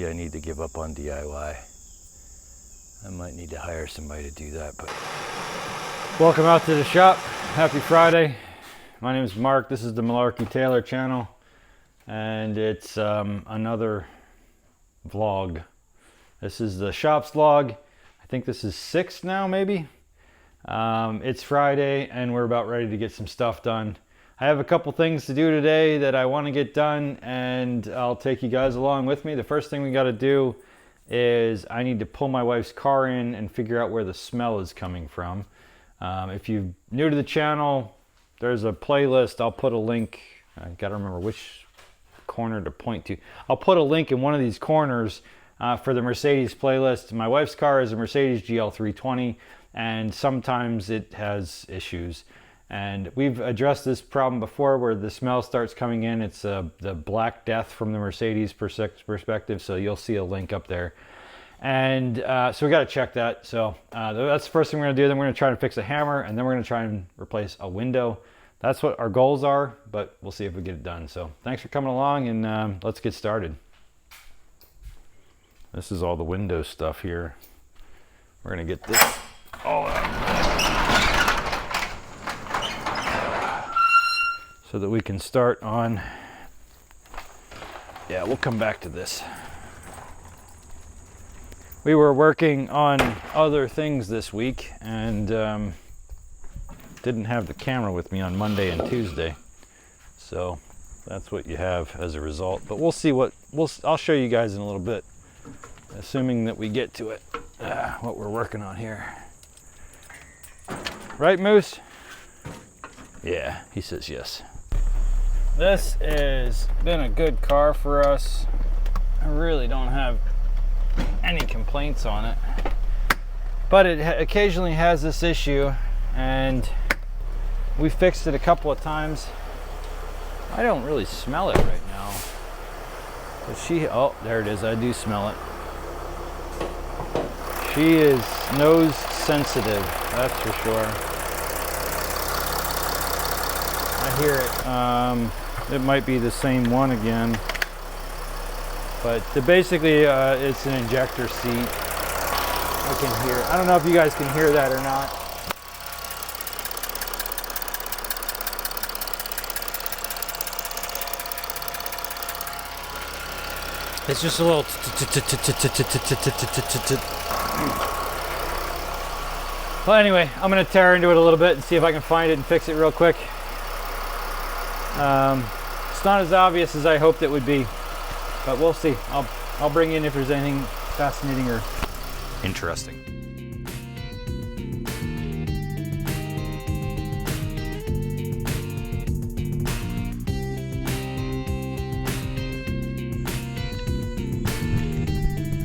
maybe I need to give up on DIY. I might need to hire somebody to do that. But welcome out to the shop. Happy Friday. My name is Mark. This is the Malarkey Taylor channel, and it's another vlog. This is the shop's vlog. I think this is 6 now, maybe. It's Friday and we're about ready to get some stuff done. I have a couple things to do today that I want to get done, and I'll take you guys along with me. The first thing we got to do is I need to pull my wife's car in and figure out where the smell is coming from. If you're new to the channel, there's a playlist. I'll put a link. I got to remember which corner to point to. I'll put a link in one of these corners for the Mercedes playlist. My wife's car is a Mercedes GL320, and sometimes it has issues. And we've addressed this problem before where the smell starts coming in. It's the Black Death from the Mercedes perspective, so you'll see a link up there. And so we got to check that. So that's the first thing we're going to do. Then we're going to try to fix a hammer, and then we're going to try and replace a window. That's what our goals are, but we'll see if we get it done. So thanks for coming along, and let's get started. This is all the window stuff here. We're going to get this all out so that we can start on, yeah, we'll come back to this. We were working on other things this week and didn't have the camera with me on Monday and Tuesday. So that's what you have as a result. But we'll see what, I'll show you guys in a little bit, assuming that we get to it, what we're working on here. Right, Moose? Yeah, he says yes. This has been a good car for us. I really don't have any complaints on it, but it occasionally has this issue, and we fixed it a couple of times. I don't really smell it right now, but oh, there it is. I do smell it. She is nose sensitive, that's for sure. I hear it. It might be the same one again, but basically it's an injector seat. I can hear it. I don't know if you guys can hear that or not. It's just a little. Well, anyway, I'm gonna tear into it a little bit and see if I can find it and fix it real quick. It's not as obvious as I hoped it would be, but we'll see. I'll bring in if there's anything fascinating or interesting.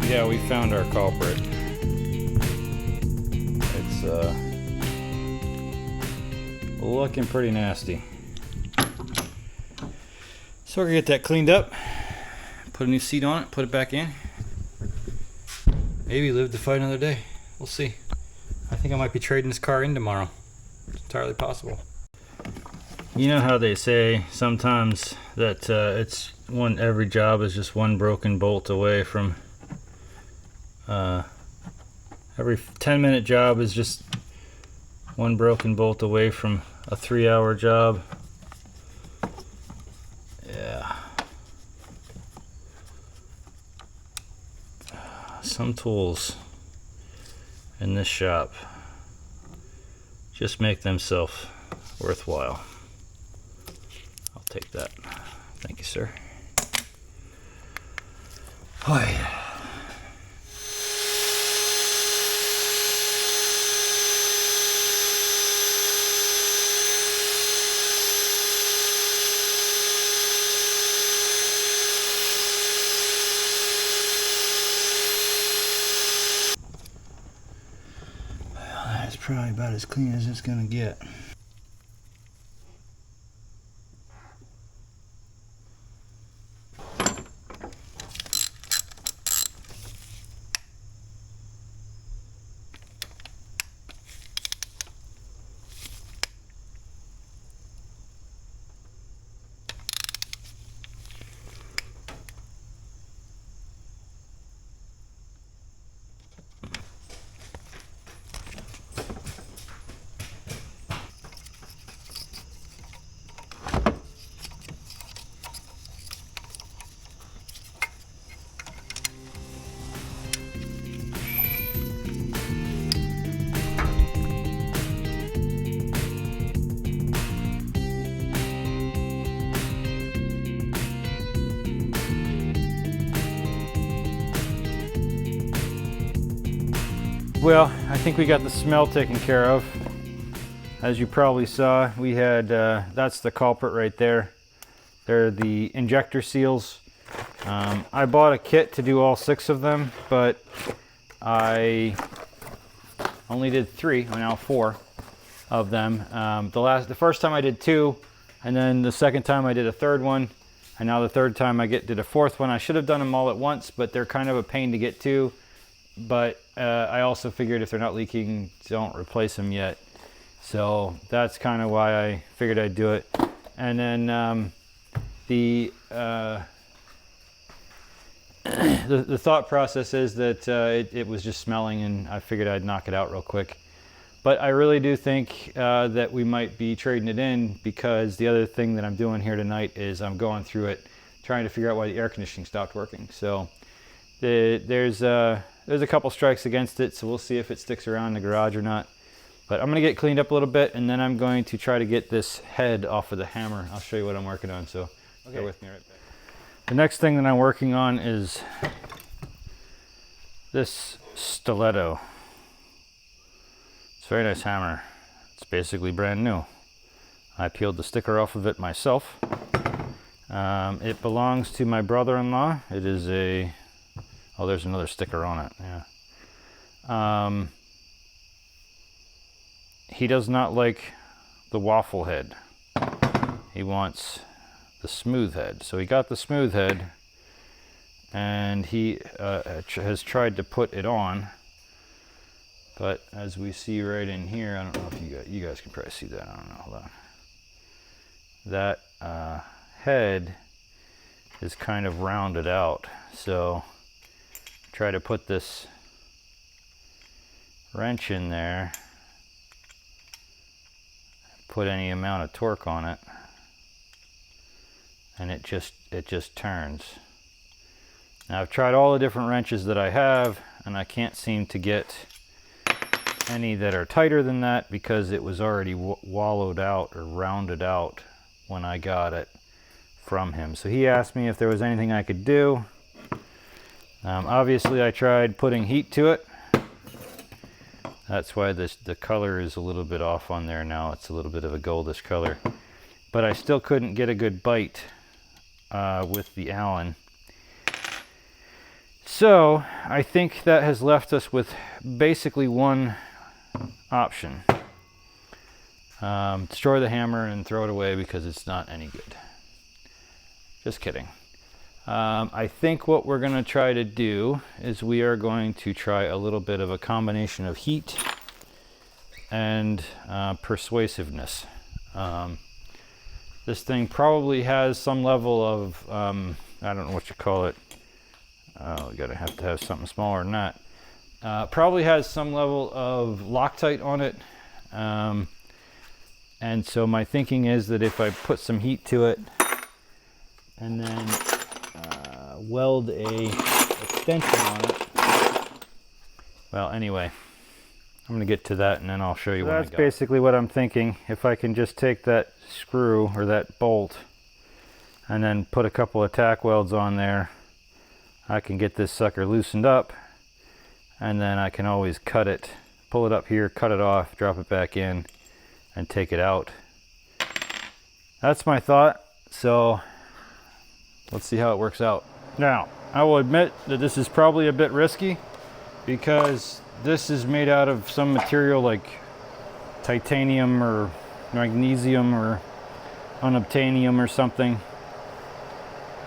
Yeah, we found our culprit. It's looking pretty nasty. So we're gonna get that cleaned up, put a new seat on it, put it back in. Maybe live to fight another day. We'll see. I think I might be trading this car in tomorrow. It's entirely possible. You know how they say sometimes that every job is just one broken bolt away from. Every 10-minute job is just one broken bolt away from a 3-hour job. Yeah. Some tools in this shop just make themselves worthwhile. I'll take that. Thank you, sir. Oh, yeah. Probably about as clean as it's gonna get. Well, I think we got the smell taken care of. As you probably saw, we had, that's the culprit right there. They're the injector seals. I bought a kit to do all 6 of them, but I only did 3, or now 4 of them. The first time I did 2, and then the second time I did a 3rd one, and now the 3rd time I did a 4th one. I should have done them all at once, but they're kind of a pain to get to. But I also figured if they're not leaking, don't replace them yet. So that's kind of why I figured I'd do it. And then the thought process is that it was just smelling, and I figured I'd knock it out real quick. But I really do think that we might be trading it in, because the other thing that I'm doing here tonight is I'm going through it, trying to figure out why the air conditioning stopped working. So there's a couple strikes against it, so we'll see if it sticks around in the garage or not. But I'm gonna get cleaned up a little bit, and then I'm going to try to get this head off of the hammer. I'll show you what I'm working on, so bear with me right back. The next thing that I'm working on is this Stiletto. It's a very nice hammer. It's basically brand new. I peeled the sticker off of it myself. It belongs to my brother-in-law. It is a, oh, there's another sticker on it, yeah. He does not like the waffle head. He wants the smooth head. So he got the smooth head, and he has tried to put it on. But as we see right in here, I don't know if you guys can probably see that. I don't know. Hold on. That head is kind of rounded out. So try to put this wrench in there, put any amount of torque on it, and it just turns. Now I've tried all the different wrenches that I have, and I can't seem to get any that are tighter than that, because it was already wallowed out or rounded out when I got it from him. So he asked me if there was anything I could do. Obviously I tried putting heat to it. That's why the color is a little bit off on there now. It's a little bit of a goldish color. But I still couldn't get a good bite with the Allen. So I think that has left us with basically one option. Destroy the hammer and throw it away because it's not any good. Just kidding. I think what we're going to try to do is we are going to try a little bit of a combination of heat and persuasiveness. This thing probably has some level of, I don't know what you call it. Oh, you have to have something smaller than that. Probably has some level of Loctite on it. And so my thinking is that if I put some heat to it and then weld a extension on it. Well, anyway, I'm going to get to that and then I'll show you what I got. That's basically what I'm thinking. If I can just take that screw or that bolt and then put a couple of tack welds on there, I can get this sucker loosened up, and then I can always cut it, pull it up here, cut it off, drop it back in, and take it out. That's my thought, so let's see how it works out. Now, I will admit that this is probably a bit risky, because this is made out of some material like titanium or magnesium or unobtainium or something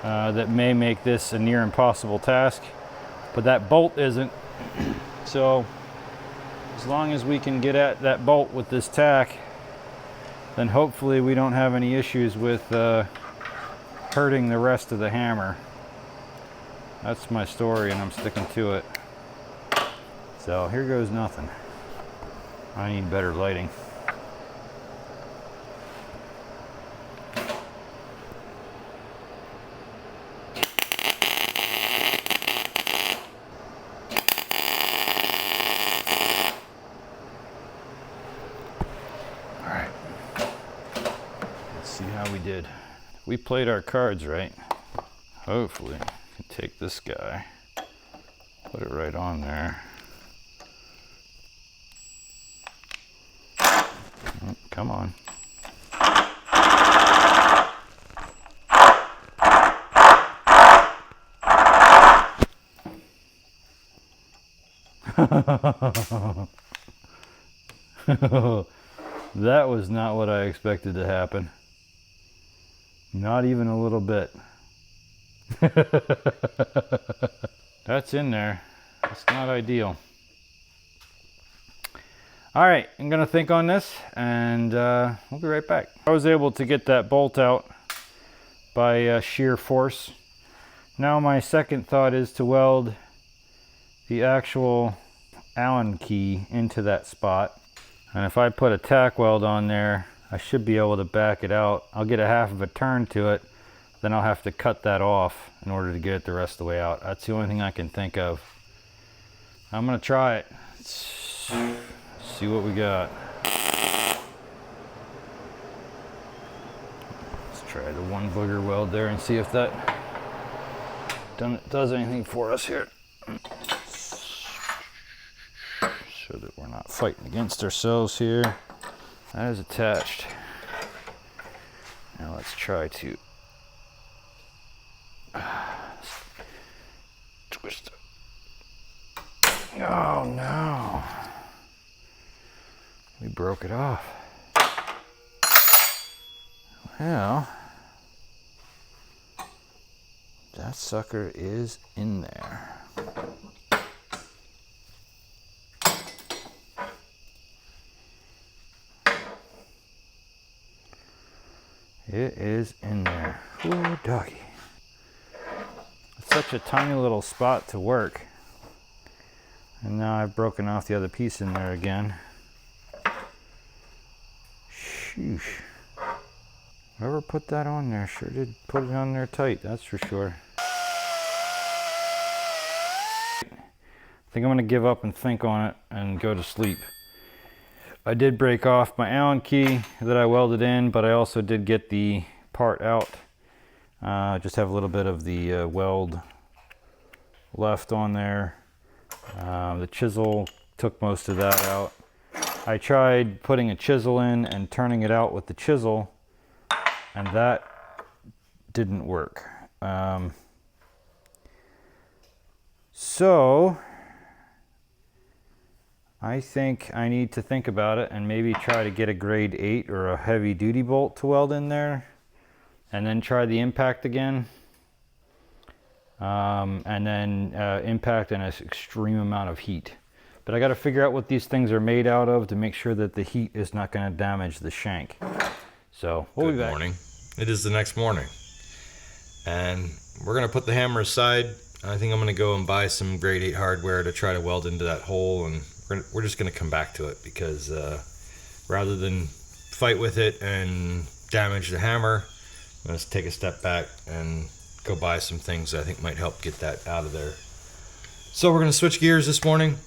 that may make this a near impossible task, but that bolt isn't. So as long as we can get at that bolt with this tack, then hopefully we don't have any issues with hurting the rest of the hammer. That's my story, and I'm sticking to it. So here goes nothing. I need better lighting. All right. Let's see how we did. We played our cards right. Hopefully, I can take this guy, put it right on there, Come on. That was not what I expected to happen. Not even a little bit. That's in there. It's not ideal. All right, I'm gonna think on this and we'll be right back. I was able to get that bolt out by sheer force. Now my second thought is to weld the actual Allen key into that spot. And if I put a tack weld on there, I should be able to back it out. I'll get a half of a turn to it, then I'll have to cut that off in order to get it the rest of the way out. That's the only thing I can think of. I'm gonna try it. Let's see what we got. Let's try the one booger weld there and see if that does anything for us here. So that we're not fighting against ourselves here. That is attached. Now let's try to twist it. Oh no. We broke it off. Well, that sucker is in there. It is in there. Ooh, doggy. It's such a tiny little spot to work. And now I've broken off the other piece in there again. Sheesh. Whoever put that on there sure did put it on there tight, that's for sure. I think I'm gonna give up and think on it and go to sleep. I did break off my Allen key that I welded in, but I also did get the part out. Just have a little bit of the weld left on there. The chisel took most of that out. I tried putting a chisel in and turning it out with the chisel, and that didn't work. So I think I need to think about it and maybe try to get a grade 8 or a heavy duty bolt to weld in there, and then try the impact again, and then impact in an extreme amount of heat. But I got to figure out what these things are made out of to make sure that the heat is not going to damage the shank. So we'll be back. Good morning. It is the next morning, and we're going to put the hammer aside. I think I'm going to go and buy some grade 8 hardware to try to weld into that hole, and we're just going to come back to it, because rather than fight with it and damage the hammer, I'm going to take a step back and go buy some things that I think might help get that out of there. So we're going to switch gears this morning.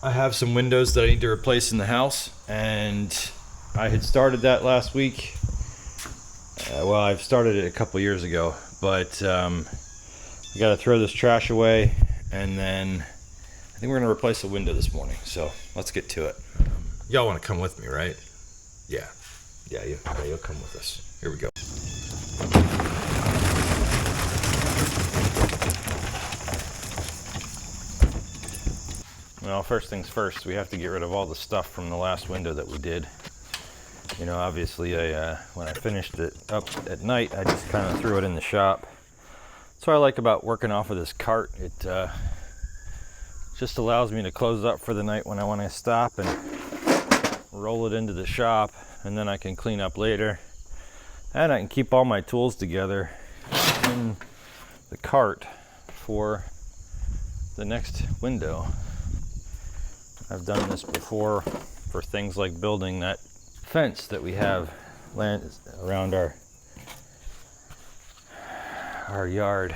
I have some windows that I need to replace in the house, and I had started that last week. Well, I've started it a couple years ago, but I got to throw this trash away, and then I think we're going to replace a window this morning, so let's get to it. Y'all want to come with me, right? Yeah, you'll come with us. Here we go. Well, first things first, we have to get rid of all the stuff from the last window that we did. You know, obviously, when I finished it up at night, I just kind of threw it in the shop. That's what I like about working off of this cart. It just allows me to close up for the night when I want to stop and roll it into the shop, and then I can clean up later. And I can keep all my tools together in the cart for the next window. I've done this before for things like building that fence that we have around our yard.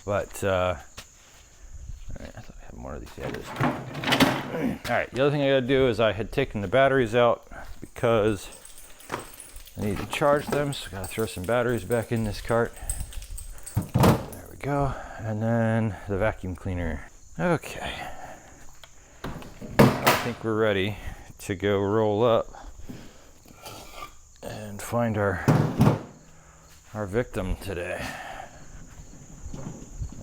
But all right, I thought I had more of these. Yeah, it is. All right, the other thing I gotta do is I had taken the batteries out because I need to charge them, so I gotta throw some batteries back in this cart. There we go. And then the vacuum cleaner. Okay. I think we're ready to go roll up and find our victim today.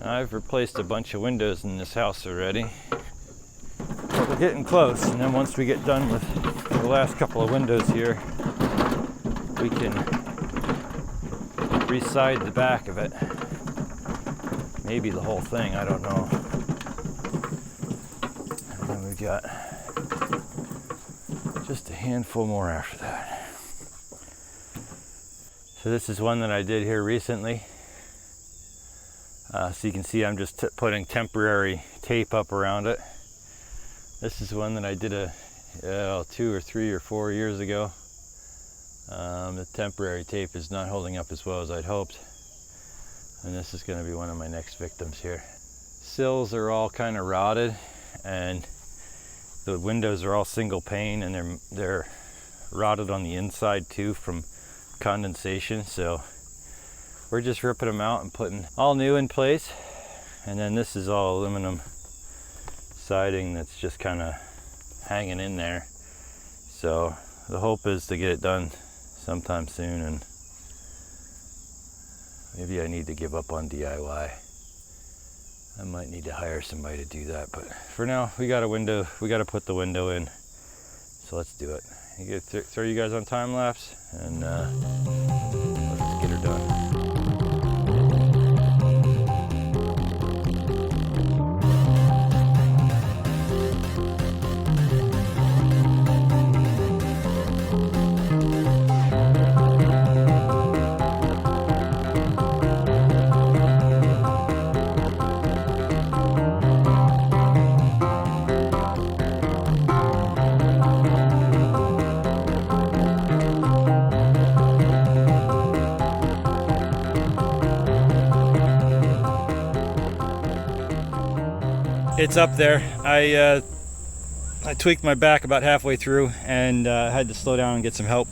I've replaced a bunch of windows in this house already, but we're getting close, and then once we get done with the last couple of windows here, we can re-side the back of it. Maybe the whole thing, I don't know. And then we've got just a handful more after that. So this is one that I did here recently. So you can see I'm just putting temporary tape up around it. This is one that I did 2 or 3 or 4 years ago. The temporary tape is not holding up as well as I'd hoped. And this is going to be one of my next victims here. Sills are all kind of rotted, and the windows are all single pane, and they're rotted on the inside too from condensation. So we're just ripping them out and putting all new in place. And then this is all aluminum siding that's just kind of hanging in there. So the hope is to get it done sometime soon, and maybe I need to give up on DIY. I might need to hire somebody to do that, but for now we got a window, we got to put the window in, so let's do it. You get throw you guys on time lapse, and let's get her done. It's up there. I tweaked my back about halfway through and had to slow down and get some help.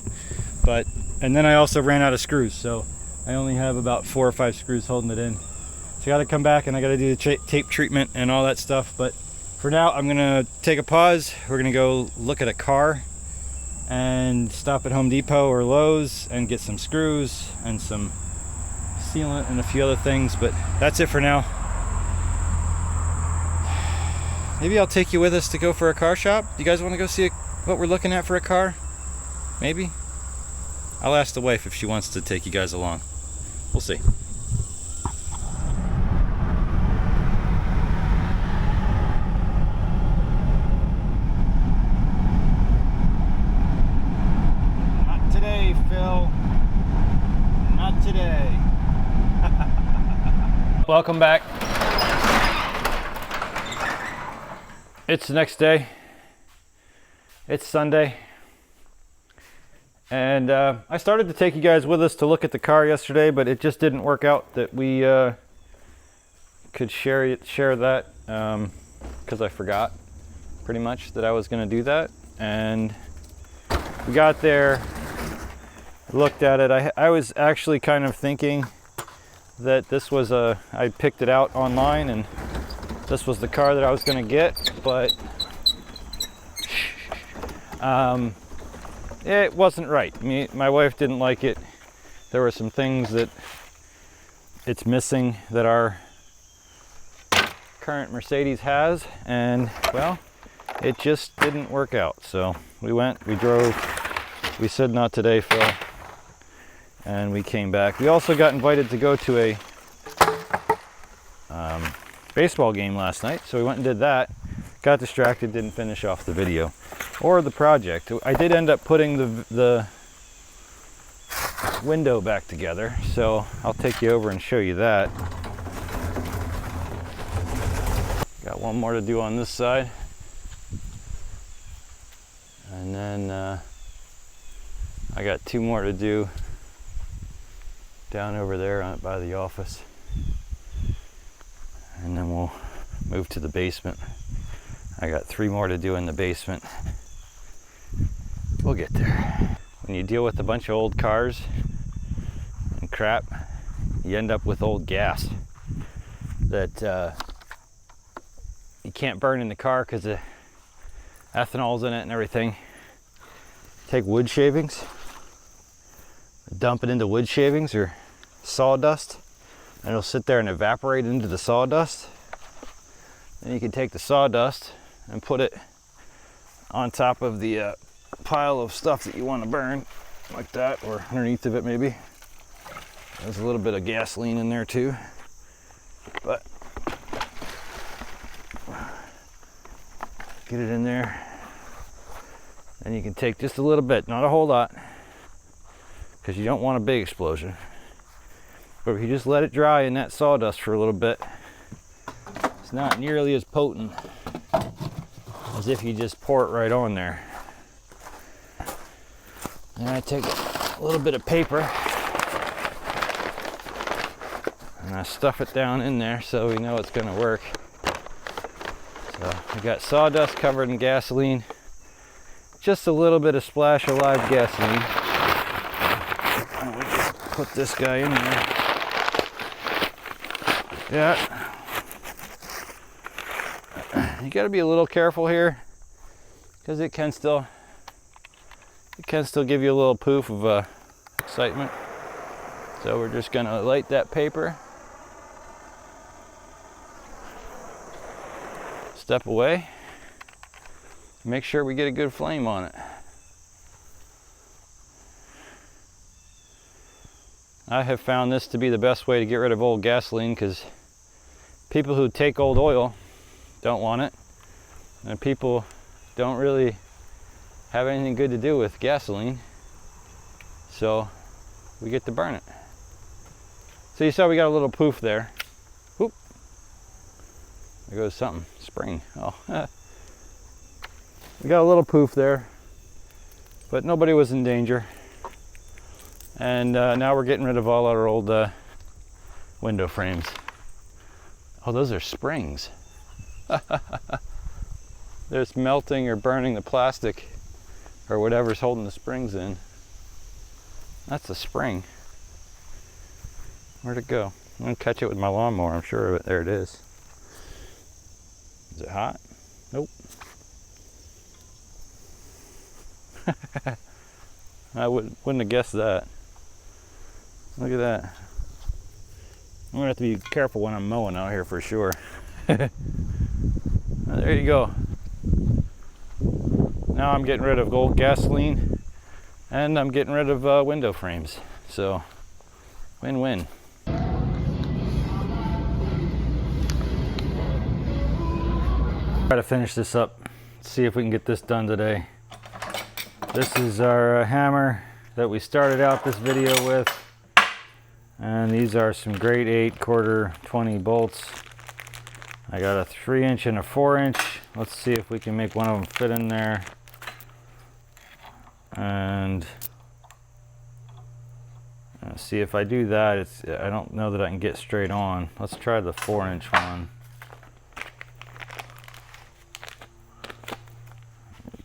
And then I also ran out of screws, so I only have about 4 or 5 screws holding it in. So I got to come back and I got to do the tape treatment and all that stuff. But for now, I'm gonna take a pause. We're gonna go look at a car and stop at Home Depot or Lowe's and get some screws and some sealant and a few other things. But that's it for now. Maybe I'll take you with us to go for a car shop. You guys want to go see what we're looking at for a car? Maybe? I'll ask the wife if she wants to take you guys along. We'll see. Not today, Phil. Not today. Welcome back. It's the next day. It's Sunday. And I started to take you guys with us to look at the car yesterday, but it just didn't work out that we could share that because I forgot pretty much that I was going to do that. And we got there, looked at it. I was actually kind of thinking that this was I picked it out online and this was the car that I was going to get, but it wasn't right. My wife didn't like it. There were some things that it's missing that our current Mercedes has, and well, it just didn't work out. So we drove, we said not today, Phil, and we came back. We also got invited to go to a baseball game last night, so we went and did that. Got distracted, didn't finish off the video or the project. I did end up putting the window back together, so I'll take you over and show you that. Got one more to do on this side, and then I got 2 more to do down over there by the office. And then we'll move to the basement. I got 3 more to do in the basement. We'll get there. When you deal with a bunch of old cars and crap, you end up with old gas that you can't burn in the car because the ethanol's in it and everything. take wood shavings, dump it into wood shavings or sawdust, and it'll sit there and evaporate into the sawdust. Then you can take the sawdust and put it on top of the pile of stuff that you want to burn, like that, or underneath of it maybe. There's a little bit of gasoline in there too, but get it in there. And you can take just a little bit, not a whole lot, because you don't want a big explosion. But if you just let it dry in that sawdust for a little bit, it's not nearly as potent as if you just pour it right on there. And I take a little bit of paper and I stuff it down in there so we know it's going to work. So we got sawdust covered in gasoline, just a little bit of splash of live gasoline. And we just put this guy in there. Yeah. You got to be a little careful here because it can still give you a little poof of excitement. So we're just going to light that paper. Step away. Make sure we get a good flame on it. I have found this to be the best way to get rid of old gasoline, because people who take old oil don't want it, and people don't really have anything good to do with gasoline, so we get to burn it. So you saw we got a little poof there. Whoop. There goes something. Spring. Oh. We got a little poof there, but nobody was in danger. And now we're getting rid of all our old window frames. Oh, those are springs. There's melting or burning the plastic or whatever's holding the springs in. That's a spring. Where'd it go? I'm gonna catch it with my lawnmower, I'm sure of it. There it is. Is it hot? Nope. I wouldn't have guessed that. Look at that. I'm gonna have to be careful when I'm mowing out here for sure. There you go. Now I'm getting rid of old gasoline and I'm getting rid of window frames. So, win-win. Try to finish this up. See if we can get this done today. This is our hammer that we started out this video with. And these are some grade 8 quarter 20 bolts. I got a 3-inch and a 4-inch. Let's see if we can make one of them fit in there. And see if I do that, I don't know that I can get straight on. Let's try the 4-inch one.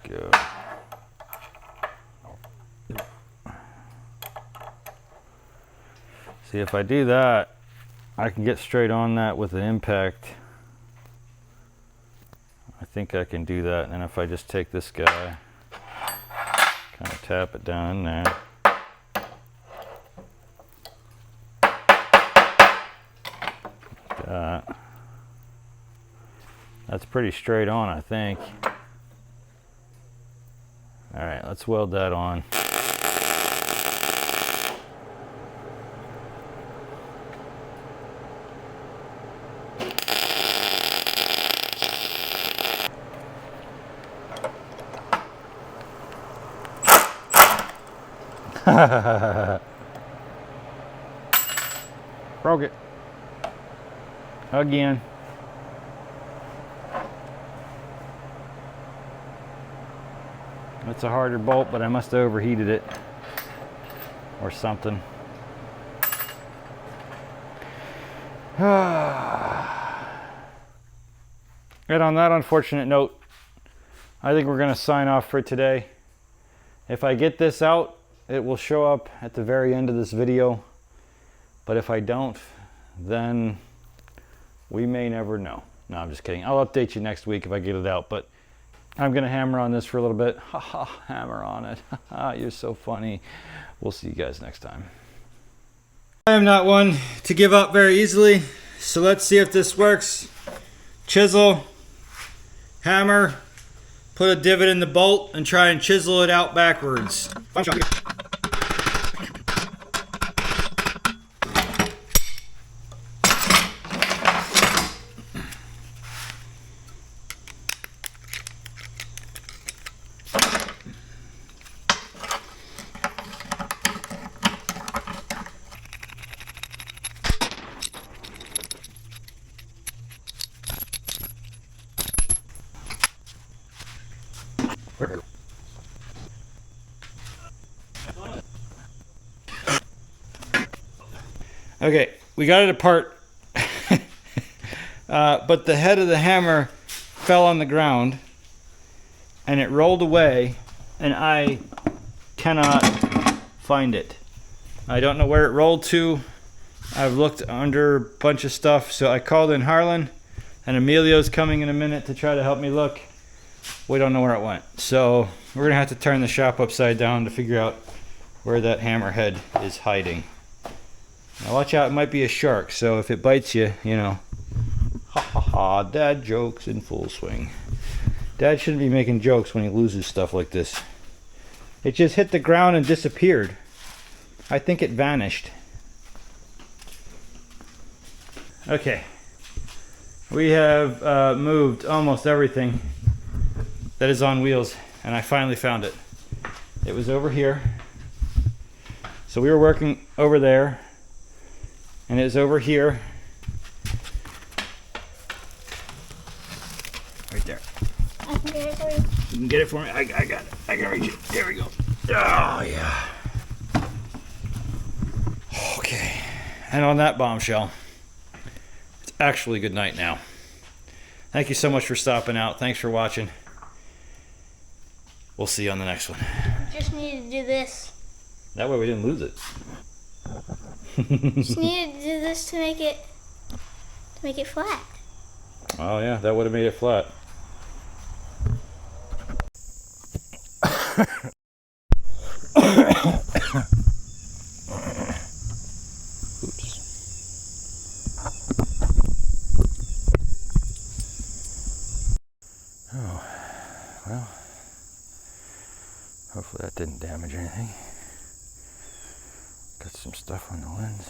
There we go. See, if I do that, I can get straight on that with an impact. I think I can do that. And then if I just take this guy, kind of tap it down in there. Like that. That's pretty straight on, I think. All right, let's weld that on. Broke it again. It's a harder bolt, but I must have overheated it or something. And on that unfortunate note, I think we're going to sign off for today. If I get this out, it will show up at the very end of this video. But if I don't, then we may never know. No, I'm just kidding. I'll update you next week if I get it out. But I'm gonna hammer on this for a little bit. Ha ha, hammer on it. Ha ha, you're so funny. We'll see you guys next time. I am not one to give up very easily, so let's see if this works. Chisel, hammer, put a divot in the bolt and try and chisel it out backwards. Okay, we got it apart, but the head of the hammer fell on the ground and it rolled away and I cannot find it. I don't know where it rolled to. I've looked under a bunch of stuff, so I called in Harlan and Emilio's coming in a minute to try to help me look. We don't know where it went. So we're gonna have to turn the shop upside down to figure out where that hammer head is hiding. Now watch out, it might be a shark, so if it bites you, you know. Ha ha ha, dad jokes in full swing. Dad shouldn't be making jokes when he loses stuff like this. It just hit the ground and disappeared. I think it vanished. Okay. We have moved almost everything that is on wheels, and I finally found it. It was over here. So we were working over there. And it's over here. Right there. I can get it for you. You can get it for me? I got it. I can reach it. There we go. Oh, yeah. Okay. And on that bombshell, it's actually good night now. Thank you so much for stopping out. Thanks for watching. We'll see you on the next one. Just need to do this. That way we didn't lose it. Just need to do this to make it flat. Oh yeah, that would have made it flat. Oops. Oh, well, hopefully that didn't damage anything. Got some stuff on the lens.